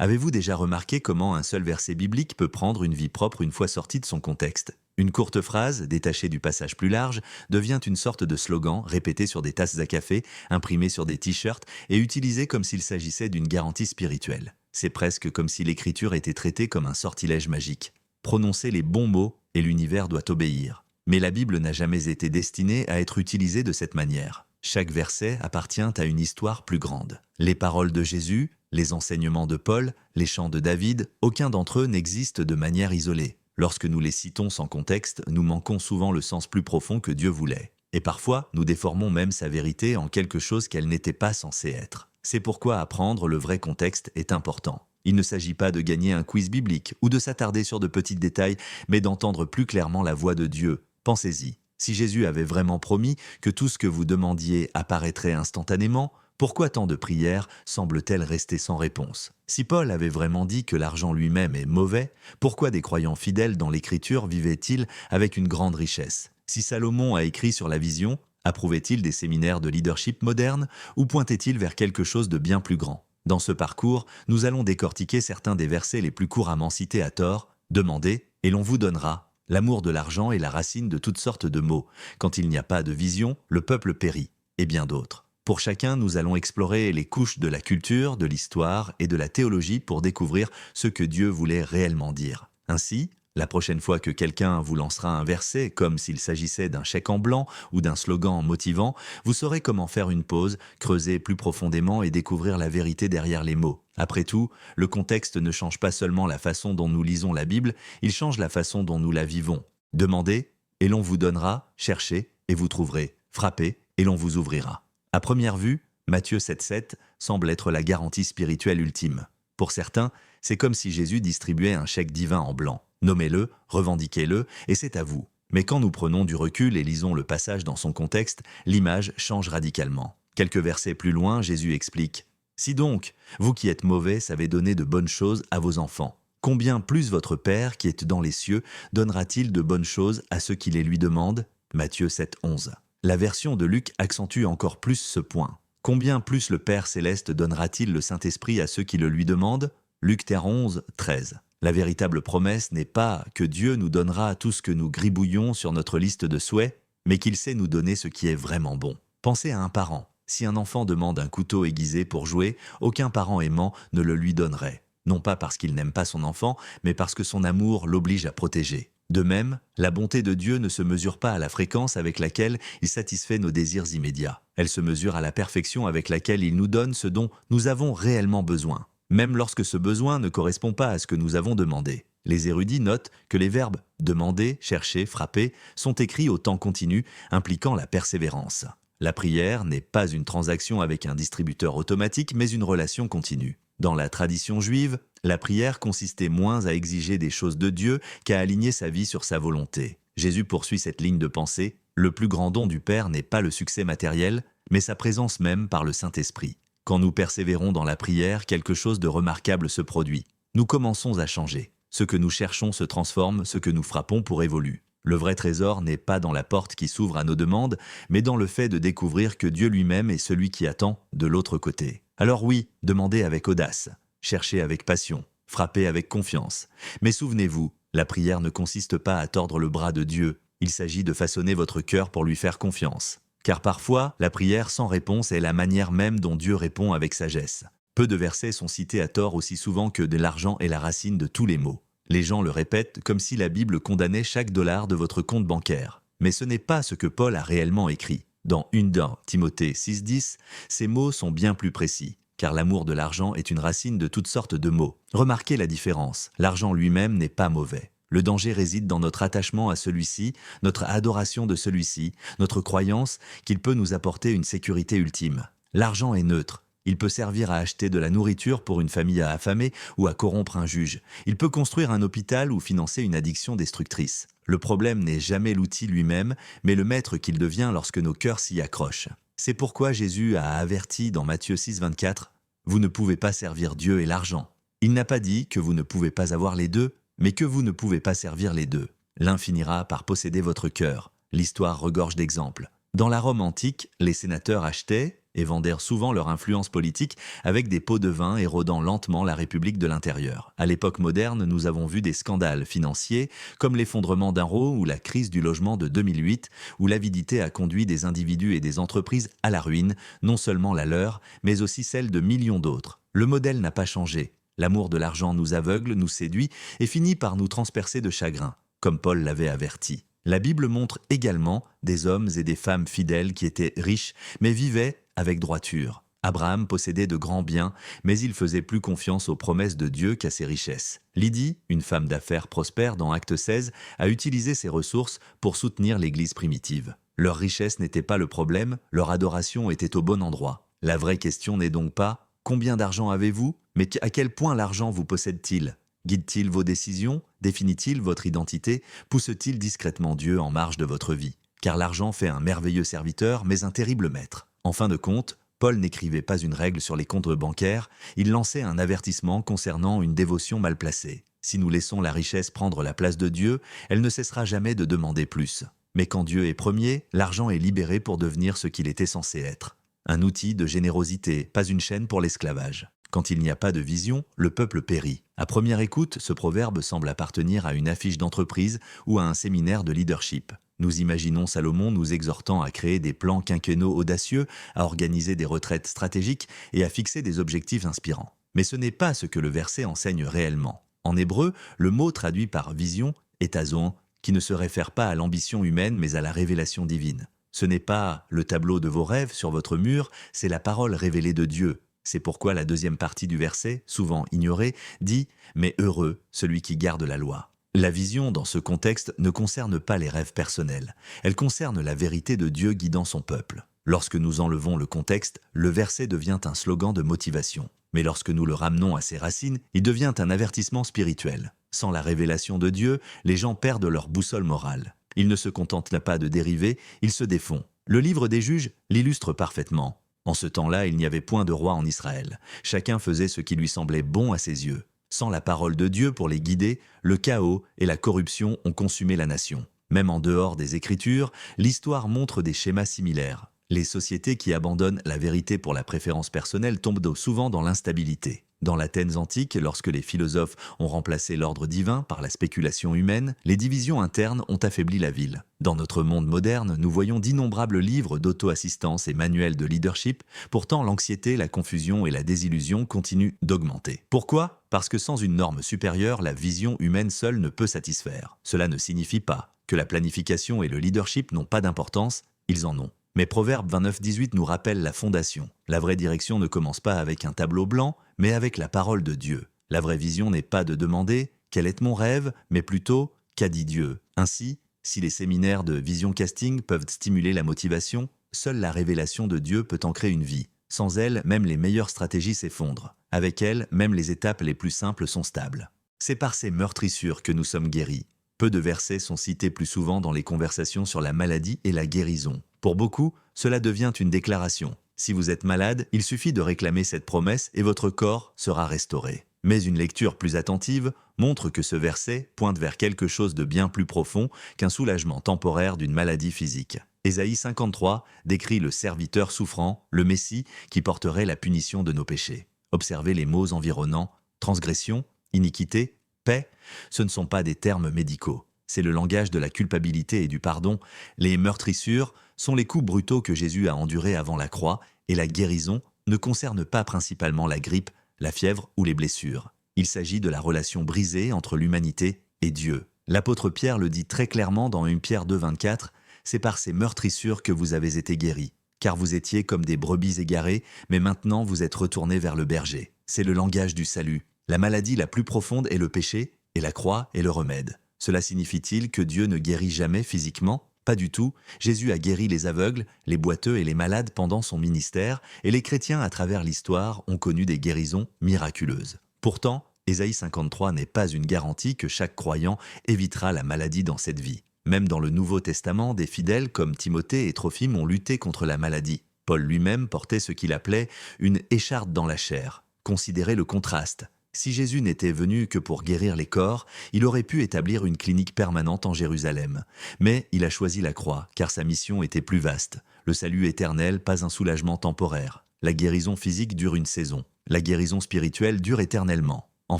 Avez-vous déjà remarqué comment un seul verset biblique peut prendre une vie propre une fois sorti de son contexte? Une courte phrase, détachée du passage plus large, devient une sorte de slogan répété sur des tasses à café, imprimé sur des t-shirts et utilisé comme s'il s'agissait d'une garantie spirituelle. C'est presque comme si l'écriture était traitée comme un sortilège magique. Prononcez les bons mots et l'univers doit obéir. Mais la Bible n'a jamais été destinée à être utilisée de cette manière. Chaque verset appartient à une histoire plus grande. Les paroles de Jésus, les enseignements de Paul, les chants de David, aucun d'entre eux n'existe de manière isolée. Lorsque nous les citons sans contexte, nous manquons souvent le sens plus profond que Dieu voulait. Et parfois, nous déformons même sa vérité en quelque chose qu'elle n'était pas censée être. C'est pourquoi apprendre le vrai contexte est important. Il ne s'agit pas de gagner un quiz biblique ou de s'attarder sur de petits détails, mais d'entendre plus clairement la voix de Dieu. Pensez-y. Si Jésus avait vraiment promis que tout ce que vous demandiez apparaîtrait instantanément, pourquoi tant de prières semblent-elles rester sans réponse? Si Paul avait vraiment dit que l'argent lui-même est mauvais, pourquoi des croyants fidèles dans l'Écriture vivaient-ils avec une grande richesse? Si Salomon a écrit sur la vision, approuvait-il des séminaires de leadership modernes ou pointait-il vers quelque chose de bien plus grand? Dans ce parcours, nous allons décortiquer certains des versets les plus couramment cités à tort. Demandez et l'on vous donnera. L'amour de l'argent est la racine de toutes sortes de maux. Quand il n'y a pas de vision, le peuple périt. Et bien d'autres. Pour chacun, nous allons explorer les couches de la culture, de l'histoire et de la théologie pour découvrir ce que Dieu voulait réellement dire. Ainsi, la prochaine fois que quelqu'un vous lancera un verset comme s'il s'agissait d'un chèque en blanc ou d'un slogan motivant, vous saurez comment faire une pause, creuser plus profondément et découvrir la vérité derrière les mots. Après tout, le contexte ne change pas seulement la façon dont nous lisons la Bible, il change la façon dont nous la vivons. Demandez, et l'on vous donnera, cherchez, et vous trouverez, frappez, et l'on vous ouvrira. À première vue, Matthieu 7,7 semble être la garantie spirituelle ultime. Pour certains, c'est comme si Jésus distribuait un chèque divin en blanc. Nommez-le, revendiquez-le, et c'est à vous. Mais quand nous prenons du recul et lisons le passage dans son contexte, l'image change radicalement. Quelques versets plus loin, Jésus explique « Si donc, vous qui êtes mauvais savez donner de bonnes choses à vos enfants, combien plus votre Père qui est dans les cieux donnera-t-il de bonnes choses à ceux qui les lui demandent » Matthieu 7,11. La version de Luc accentue encore plus ce point. Combien plus le Père céleste donnera-t-il le Saint-Esprit à ceux qui le lui demandent Luc 11,13. La véritable promesse n'est pas que Dieu nous donnera tout ce que nous gribouillons sur notre liste de souhaits, mais qu'il sait nous donner ce qui est vraiment bon. Pensez à un parent. Si un enfant demande un couteau aiguisé pour jouer, aucun parent aimant ne le lui donnerait. Non pas parce qu'il n'aime pas son enfant, mais parce que son amour l'oblige à protéger. De même, la bonté de Dieu ne se mesure pas à la fréquence avec laquelle il satisfait nos désirs immédiats. Elle se mesure à la perfection avec laquelle il nous donne ce dont nous avons réellement besoin, même lorsque ce besoin ne correspond pas à ce que nous avons demandé. Les érudits notent que les verbes « demander »,« chercher »,« frapper » sont écrits au temps continu, impliquant la persévérance. La prière n'est pas une transaction avec un distributeur automatique, mais une relation continue. Dans la tradition juive, la prière consistait moins à exiger des choses de Dieu qu'à aligner sa vie sur sa volonté. Jésus poursuit cette ligne de pensée. Le plus grand don du Père n'est pas le succès matériel, mais sa présence même par le Saint-Esprit. Quand nous persévérons dans la prière, quelque chose de remarquable se produit. Nous commençons à changer. Ce que nous cherchons se transforme, ce que nous frappons pour évolue. Le vrai trésor n'est pas dans la porte qui s'ouvre à nos demandes, mais dans le fait de découvrir que Dieu lui-même est celui qui attend de l'autre côté. Alors oui, demandez avec audace, cherchez avec passion, frappez avec confiance. Mais souvenez-vous, la prière ne consiste pas à tordre le bras de Dieu, il s'agit de façonner votre cœur pour lui faire confiance. Car parfois, la prière sans réponse est la manière même dont Dieu répond avec sagesse. Peu de versets sont cités à tort aussi souvent que de l'argent est la racine de tous les maux. Les gens le répètent comme si la Bible condamnait chaque dollar de votre compte bancaire. Mais ce n'est pas ce que Paul a réellement écrit. Dans 1 Timothée 6,10, ces mots sont bien plus précis, car l'amour de l'argent est une racine de toutes sortes de maux. Remarquez la différence, l'argent lui-même n'est pas mauvais. Le danger réside dans notre attachement à celui-ci, notre adoration de celui-ci, notre croyance qu'il peut nous apporter une sécurité ultime. L'argent est neutre. Il peut servir à acheter de la nourriture pour une famille affamée ou à corrompre un juge. Il peut construire un hôpital ou financer une addiction destructrice. Le problème n'est jamais l'outil lui-même, mais le maître qu'il devient lorsque nos cœurs s'y accrochent. C'est pourquoi Jésus a averti dans Matthieu 6,24 « Vous ne pouvez pas servir Dieu et l'argent ». Il n'a pas dit que vous ne pouvez pas avoir les deux, mais que vous ne pouvez pas servir les deux. L'un finira par posséder votre cœur. L'histoire regorge d'exemples. Dans la Rome antique, les sénateurs achetaient et vendèrent souvent leur influence politique avec des pots de vin érodant lentement la République de l'intérieur. À l'époque moderne, nous avons vu des scandales financiers comme l'effondrement d'Enro ou la crise du logement de 2008, où l'avidité a conduit des individus et des entreprises à la ruine, non seulement la leur, mais aussi celle de millions d'autres. Le modèle n'a pas changé. L'amour de l'argent nous aveugle, nous séduit et finit par nous transpercer de chagrin, comme Paul l'avait averti. La Bible montre également des hommes et des femmes fidèles qui étaient riches, mais vivaient avec droiture. Abraham possédait de grands biens, mais il faisait plus confiance aux promesses de Dieu qu'à ses richesses. Lydie, une femme d'affaires prospère dans Acte 16, a utilisé ses ressources pour soutenir l'Église primitive. Leur richesse n'était pas le problème, leur adoration était au bon endroit. La vraie question n'est donc pas « Combien d'argent avez-vous ?» mais à quel point l'argent vous possède-t-il ? Guide-t-il vos décisions? Définit-il votre identité? Pousse-t-il discrètement Dieu en marge de votre vie? Car l'argent fait un merveilleux serviteur, mais un terrible maître. En fin de compte, Paul n'écrivait pas une règle sur les comptes bancaires, il lançait un avertissement concernant une dévotion mal placée. Si nous laissons la richesse prendre la place de Dieu, elle ne cessera jamais de demander plus. Mais quand Dieu est premier, l'argent est libéré pour devenir ce qu'il était censé être. Un outil de générosité, pas une chaîne pour l'esclavage. Quand il n'y a pas de vision, le peuple périt. À première écoute, ce proverbe semble appartenir à une affiche d'entreprise ou à un séminaire de leadership. Nous imaginons Salomon nous exhortant à créer des plans quinquennaux audacieux, à organiser des retraites stratégiques et à fixer des objectifs inspirants. Mais ce n'est pas ce que le verset enseigne réellement. En hébreu, le mot traduit par vision est azon, qui ne se réfère pas à l'ambition humaine mais à la révélation divine. Ce n'est pas le tableau de vos rêves sur votre mur, c'est la parole révélée de Dieu. C'est pourquoi la deuxième partie du verset, souvent ignorée, dit « Mais heureux celui qui garde la loi ». La vision, dans ce contexte, ne concerne pas les rêves personnels. Elle concerne la vérité de Dieu guidant son peuple. Lorsque nous enlevons le contexte, le verset devient un slogan de motivation. Mais lorsque nous le ramenons à ses racines, il devient un avertissement spirituel. Sans la révélation de Dieu, les gens perdent leur boussole morale. Ils ne se contentent pas de dériver, ils se défont. Le livre des Juges l'illustre parfaitement. En ce temps-là, il n'y avait point de roi en Israël. Chacun faisait ce qui lui semblait bon à ses yeux. Sans la parole de Dieu pour les guider, le chaos et la corruption ont consumé la nation. Même en dehors des Écritures, l'histoire montre des schémas similaires. Les sociétés qui abandonnent la vérité pour la préférence personnelle tombent souvent dans l'instabilité. Dans l'Athènes antique, lorsque les philosophes ont remplacé l'ordre divin par la spéculation humaine, les divisions internes ont affaibli la ville. Dans notre monde moderne, nous voyons d'innombrables livres d'auto-assistance et manuels de leadership, pourtant l'anxiété, la confusion et la désillusion continuent d'augmenter. Pourquoi ? Parce que sans une norme supérieure, la vision humaine seule ne peut satisfaire. Cela ne signifie pas que la planification et le leadership n'ont pas d'importance, ils en ont. Mais Proverbe 29-18 nous rappelle la fondation. La vraie direction ne commence pas avec un tableau blanc, mais avec la parole de Dieu. La vraie vision n'est pas de demander « quel est mon rêve ?», mais plutôt « qu'a dit Dieu ?» Ainsi, si les séminaires de vision casting peuvent stimuler la motivation, seule la révélation de Dieu peut ancrer une vie. Sans elle, même les meilleures stratégies s'effondrent. Avec elle, même les étapes les plus simples sont stables. C'est par ces meurtrissures que nous sommes guéris. Peu de versets sont cités plus souvent dans les conversations sur la maladie et la guérison. Pour beaucoup, cela devient une déclaration. Si vous êtes malade, il suffit de réclamer cette promesse et votre corps sera restauré. Mais une lecture plus attentive montre que ce verset pointe vers quelque chose de bien plus profond qu'un soulagement temporaire d'une maladie physique. Ésaïe 53 décrit le serviteur souffrant, le Messie, qui porterait la punition de nos péchés. Observez les mots environnants, transgression, iniquité, paix, ce ne sont pas des termes médicaux. C'est le langage de la culpabilité et du pardon. Les meurtrissures sont les coups brutaux que Jésus a endurés avant la croix, et la guérison ne concerne pas principalement la grippe, la fièvre ou les blessures. Il s'agit de la relation brisée entre l'humanité et Dieu. L'apôtre Pierre le dit très clairement dans 1 Pierre 2,24, « C'est par ces meurtrissures que vous avez été guéris, car vous étiez comme des brebis égarées, mais maintenant vous êtes retournés vers le berger. » C'est le langage du salut. La maladie la plus profonde est le péché, et la croix est le remède. Cela signifie-t-il que Dieu ne guérit jamais physiquement ? Pas du tout. Jésus a guéri les aveugles, les boiteux et les malades pendant son ministère, et les chrétiens à travers l'histoire ont connu des guérisons miraculeuses. Pourtant, Ésaïe 53 n'est pas une garantie que chaque croyant évitera la maladie dans cette vie. Même dans le Nouveau Testament, des fidèles comme Timothée et Trophime ont lutté contre la maladie. Paul lui-même portait ce qu'il appelait une écharpe dans la chair. Considérez le contraste. Si Jésus n'était venu que pour guérir les corps, il aurait pu établir une clinique permanente en Jérusalem. Mais il a choisi la croix, car sa mission était plus vaste. Le salut éternel, pas un soulagement temporaire. La guérison physique dure une saison. La guérison spirituelle dure éternellement. En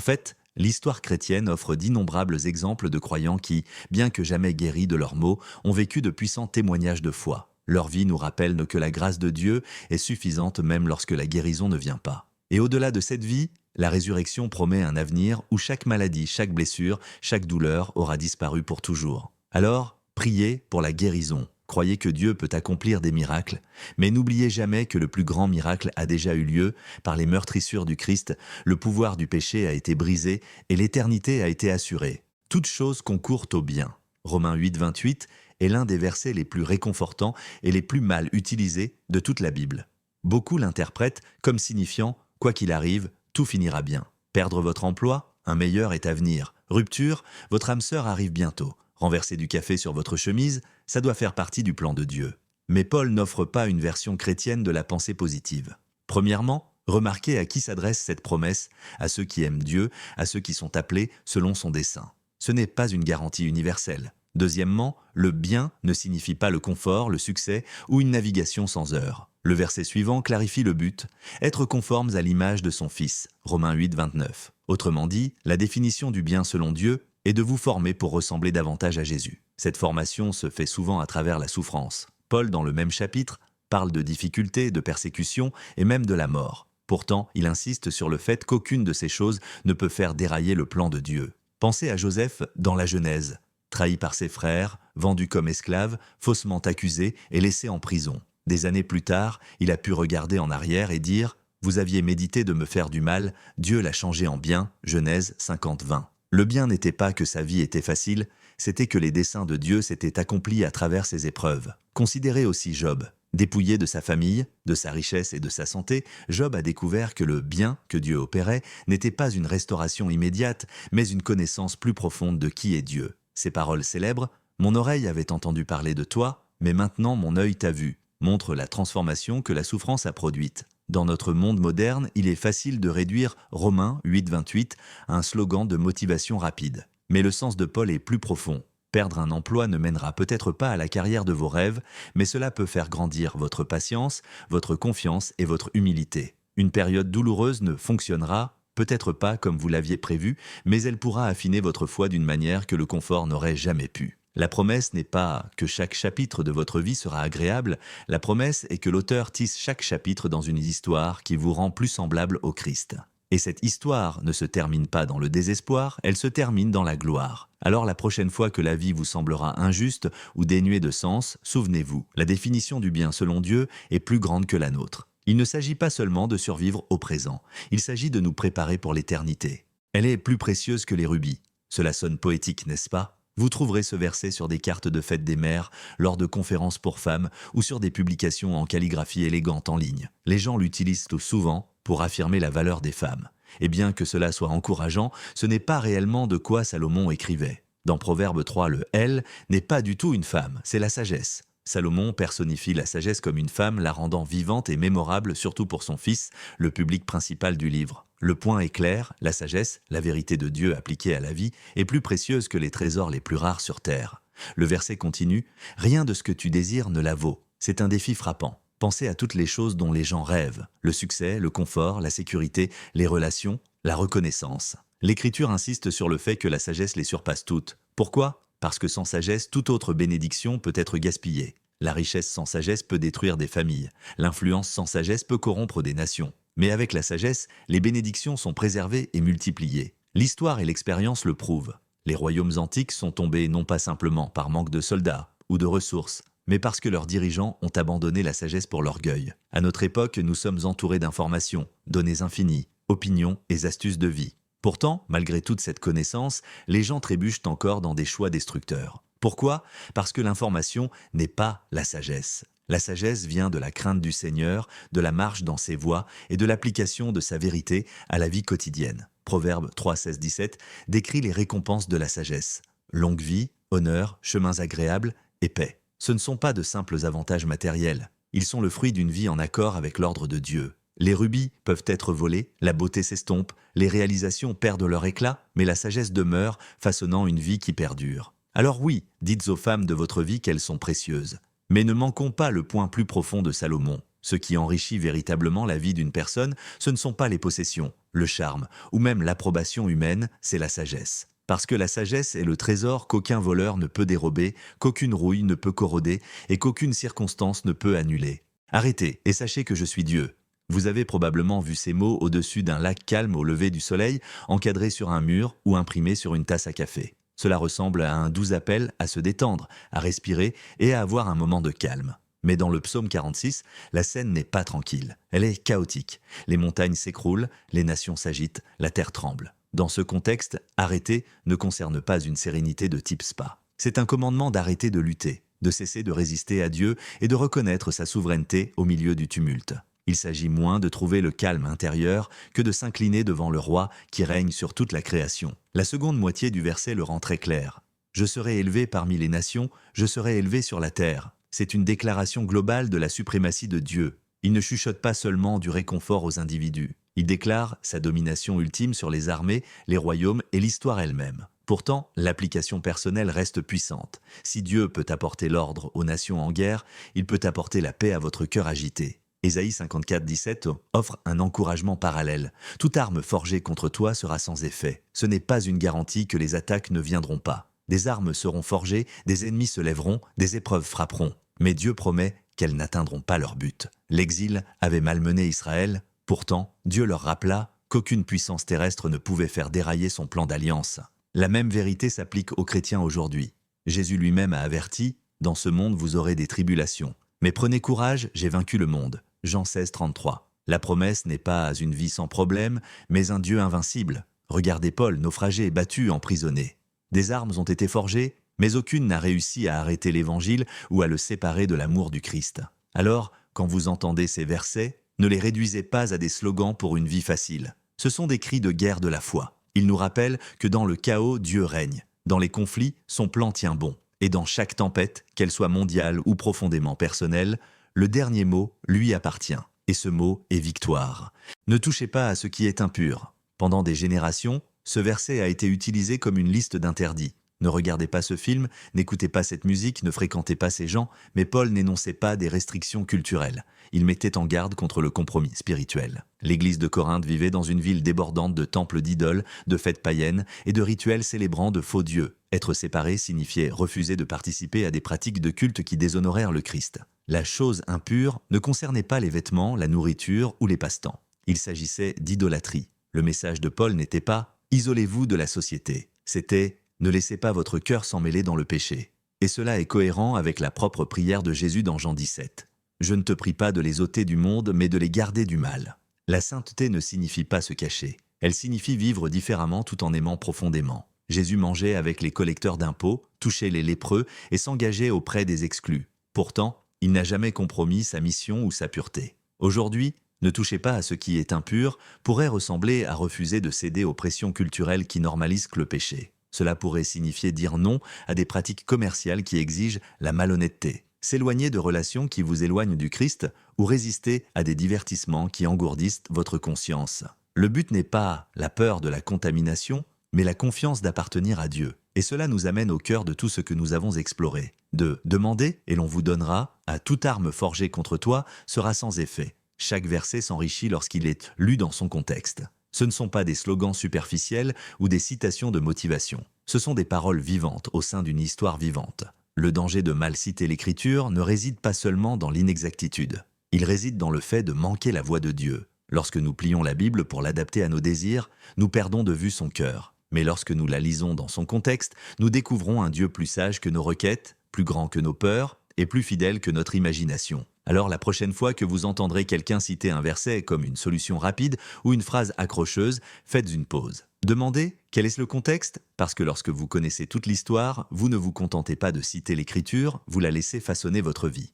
fait, l'histoire chrétienne offre d'innombrables exemples de croyants qui, bien que jamais guéris de leurs maux, ont vécu de puissants témoignages de foi. Leur vie nous rappelle que la grâce de Dieu est suffisante même lorsque la guérison ne vient pas. Et au-delà de cette vie, la résurrection promet un avenir où chaque maladie, chaque blessure, chaque douleur aura disparu pour toujours. Alors, priez pour la guérison. Croyez que Dieu peut accomplir des miracles, mais n'oubliez jamais que le plus grand miracle a déjà eu lieu. Par les meurtrissures du Christ, le pouvoir du péché a été brisé et l'éternité a été assurée. Toutes choses concourent au bien. Romains 8, 28 est l'un des versets les plus réconfortants et les plus mal utilisés de toute la Bible. Beaucoup l'interprètent comme signifiant « quoi qu'il arrive, tout finira bien ». Perdre votre emploi, un meilleur est à venir. Rupture, votre âme sœur arrive bientôt. Renverser du café sur votre chemise, ça doit faire partie du plan de Dieu. Mais Paul n'offre pas une version chrétienne de la pensée positive. Premièrement, remarquez à qui s'adresse cette promesse, à ceux qui aiment Dieu, à ceux qui sont appelés selon son dessein. Ce n'est pas une garantie universelle. Deuxièmement, le bien ne signifie pas le confort, le succès ou une navigation sans heurts. Le verset suivant clarifie le but, être conformes à l'image de son Fils, Romains 8, 29. Autrement dit, la définition du bien selon Dieu est de vous former pour ressembler davantage à Jésus. Cette formation se fait souvent à travers la souffrance. Paul, dans le même chapitre, parle de difficultés, de persécutions et même de la mort. Pourtant, il insiste sur le fait qu'aucune de ces choses ne peut faire dérailler le plan de Dieu. Pensez à Joseph dans la Genèse, trahi par ses frères, vendu comme esclave, faussement accusé et laissé en prison. Des années plus tard, il a pu regarder en arrière et dire « Vous aviez médité de me faire du mal, Dieu l'a changé en bien » Genèse 50, 20. Le bien n'était pas que sa vie était facile, c'était que les desseins de Dieu s'étaient accomplis à travers ses épreuves. Considérez aussi Job. Dépouillé de sa famille, de sa richesse et de sa santé, Job a découvert que le bien que Dieu opérait n'était pas une restauration immédiate, mais une connaissance plus profonde de qui est Dieu. Ces paroles célèbres « Mon oreille avait entendu parler de toi, mais maintenant mon œil t'a vu » montrent la transformation que la souffrance a produite. Dans notre monde moderne, il est facile de réduire Romains 8, 28 à un slogan de motivation rapide. Mais le sens de Paul est plus profond. Perdre un emploi ne mènera peut-être pas à la carrière de vos rêves, mais cela peut faire grandir votre patience, votre confiance et votre humilité. Une période douloureuse ne fonctionnera peut-être pas comme vous l'aviez prévu, mais elle pourra affiner votre foi d'une manière que le confort n'aurait jamais pu. La promesse n'est pas que chaque chapitre de votre vie sera agréable, la promesse est que l'auteur tisse chaque chapitre dans une histoire qui vous rend plus semblable au Christ. Et cette histoire ne se termine pas dans le désespoir, elle se termine dans la gloire. Alors la prochaine fois que la vie vous semblera injuste ou dénuée de sens, souvenez-vous, la définition du bien selon Dieu est plus grande que la nôtre. Il ne s'agit pas seulement de survivre au présent, il s'agit de nous préparer pour l'éternité. Elle est plus précieuse que les rubis. Cela sonne poétique, n'est-ce pas ? Vous trouverez ce verset sur des cartes de fête des mères, lors de conférences pour femmes ou sur des publications en calligraphie élégante en ligne. Les gens l'utilisent souvent pour affirmer la valeur des femmes. Et bien que cela soit encourageant, ce n'est pas réellement de quoi Salomon écrivait. Dans Proverbe 3, le « elle » n'est pas du tout une femme, c'est la sagesse. Salomon personnifie la sagesse comme une femme, la rendant vivante et mémorable, surtout pour son fils, le public principal du livre. Le point est clair, la sagesse, la vérité de Dieu appliquée à la vie, est plus précieuse que les trésors les plus rares sur terre. Le verset continue « Rien de ce que tu désires ne la vaut ». C'est un défi frappant. Pensez à toutes les choses dont les gens rêvent. Le succès, le confort, la sécurité, les relations, la reconnaissance. L'Écriture insiste sur le fait que la sagesse les surpasse toutes. Pourquoi ? Parce que sans sagesse, toute autre bénédiction peut être gaspillée. La richesse sans sagesse peut détruire des familles. L'influence sans sagesse peut corrompre des nations. Mais avec la sagesse, les bénédictions sont préservées et multipliées. L'histoire et l'expérience le prouvent. Les royaumes antiques sont tombés non pas simplement par manque de soldats ou de ressources, mais parce que leurs dirigeants ont abandonné la sagesse pour l'orgueil. À notre époque, nous sommes entourés d'informations, données infinies, opinions et astuces de vie. Pourtant, malgré toute cette connaissance, les gens trébuchent encore dans des choix destructeurs. Pourquoi ? Parce que l'information n'est pas la sagesse. La sagesse vient de la crainte du Seigneur, de la marche dans ses voies et de l'application de sa vérité à la vie quotidienne. Proverbe 3, 16, 17 décrit les récompenses de la sagesse. Longue vie, honneur, chemins agréables et paix. Ce ne sont pas de simples avantages matériels. Ils sont le fruit d'une vie en accord avec l'ordre de Dieu. Les rubis peuvent être volés, la beauté s'estompe, les réalisations perdent leur éclat, mais la sagesse demeure, façonnant une vie qui perdure. Alors oui, dites aux femmes de votre vie qu'elles sont précieuses. Mais ne manquons pas le point plus profond de Salomon. Ce qui enrichit véritablement la vie d'une personne, ce ne sont pas les possessions, le charme, ou même l'approbation humaine, c'est la sagesse. Parce que la sagesse est le trésor qu'aucun voleur ne peut dérober, qu'aucune rouille ne peut corroder et qu'aucune circonstance ne peut annuler. Arrêtez et sachez que je suis Dieu. Vous avez probablement vu ces mots au-dessus d'un lac calme au lever du soleil, encadrés sur un mur ou imprimés sur une tasse à café. Cela ressemble à un doux appel à se détendre, à respirer et à avoir un moment de calme. Mais dans le psaume 46, la scène n'est pas tranquille. Elle est chaotique. Les montagnes s'écroulent, les nations s'agitent, la terre tremble. Dans ce contexte, arrêter ne concerne pas une sérénité de type spa. C'est un commandement d'arrêter de lutter, de cesser de résister à Dieu et de reconnaître sa souveraineté au milieu du tumulte. Il s'agit moins de trouver le calme intérieur que de s'incliner devant le roi qui règne sur toute la création. La seconde moitié du verset le rend très clair. « Je serai élevé parmi les nations, je serai élevé sur la terre ». C'est une déclaration globale de la suprématie de Dieu. Il ne chuchote pas seulement du réconfort aux individus. Il déclare sa domination ultime sur les armées, les royaumes et l'histoire elle-même. Pourtant, l'application personnelle reste puissante. Si Dieu peut apporter l'ordre aux nations en guerre, il peut apporter la paix à votre cœur agité. Ésaïe 54, 17 offre un encouragement parallèle. Toute arme forgée contre toi sera sans effet. Ce n'est pas une garantie que les attaques ne viendront pas. Des armes seront forgées, des ennemis se lèveront, des épreuves frapperont. Mais Dieu promet qu'elles n'atteindront pas leur but. L'exil avait malmené Israël. Pourtant, Dieu leur rappela qu'aucune puissance terrestre ne pouvait faire dérailler son plan d'alliance. La même vérité s'applique aux chrétiens aujourd'hui. Jésus lui-même a averti « Dans ce monde, vous aurez des tribulations. Mais prenez courage, j'ai vaincu le monde. » Jean 16, 33. La promesse n'est pas une vie sans problème, mais un Dieu invincible. Regardez Paul, naufragé, battu, emprisonné. Des armes ont été forgées, mais aucune n'a réussi à arrêter l'Évangile ou à le séparer de l'amour du Christ. Alors, quand vous entendez ces versets, ne les réduisez pas à des slogans pour une vie facile. Ce sont des cris de guerre de la foi. Ils nous rappellent que dans le chaos, Dieu règne. Dans les conflits, son plan tient bon. Et dans chaque tempête, qu'elle soit mondiale ou profondément personnelle, le dernier mot lui appartient. Et ce mot est victoire. Ne touchez pas à ce qui est impur. Pendant des générations, ce verset a été utilisé comme une liste d'interdits. Ne regardez pas ce film, n'écoutez pas cette musique, ne fréquentez pas ces gens, mais Paul n'énonçait pas des restrictions culturelles. Il mettait en garde contre le compromis spirituel. L'église de Corinthe vivait dans une ville débordante de temples d'idoles, de fêtes païennes et de rituels célébrant de faux dieux. Être séparé signifiait refuser de participer à des pratiques de culte qui déshonorèrent le Christ. La chose impure ne concernait pas les vêtements, la nourriture ou les passe-temps. Il s'agissait d'idolâtrie. Le message de Paul n'était pas « isolez-vous de la société ». C'était « ne laissez pas votre cœur s'emmêler dans le péché ». Et cela est cohérent avec la propre prière de Jésus dans Jean 17. « Je ne te prie pas de les ôter du monde, mais de les garder du mal ». La sainteté ne signifie pas se cacher. Elle signifie vivre différemment tout en aimant profondément. Jésus mangeait avec les collecteurs d'impôts, touchait les lépreux et s'engageait auprès des exclus. Pourtant, il n'a jamais compromis sa mission ou sa pureté. Aujourd'hui, ne touchez pas à ce qui est impur pourrait ressembler à refuser de céder aux pressions culturelles qui normalisent le péché. Cela pourrait signifier dire non à des pratiques commerciales qui exigent la malhonnêteté, s'éloigner de relations qui vous éloignent du Christ ou résister à des divertissements qui engourdissent votre conscience. Le but n'est pas la peur de la contamination, mais la confiance d'appartenir à Dieu. Et cela nous amène au cœur de tout ce que nous avons exploré. De demander et l'on vous donnera, à toute arme forgée contre toi sera sans effet. Chaque verset s'enrichit lorsqu'il est lu dans son contexte. Ce ne sont pas des slogans superficiels ou des citations de motivation. Ce sont des paroles vivantes au sein d'une histoire vivante. Le danger de mal citer l'Écriture ne réside pas seulement dans l'inexactitude. Il réside dans le fait de manquer la voix de Dieu. Lorsque nous plions la Bible pour l'adapter à nos désirs, nous perdons de vue son cœur. Mais lorsque nous la lisons dans son contexte, nous découvrons un Dieu plus sage que nos requêtes, plus grand que nos peurs et plus fidèle que notre imagination. Alors la prochaine fois que vous entendrez quelqu'un citer un verset comme une solution rapide ou une phrase accrocheuse, faites une pause. Demandez quel est le contexte, parce que lorsque vous connaissez toute l'histoire, vous ne vous contentez pas de citer l'Écriture, vous la laissez façonner votre vie.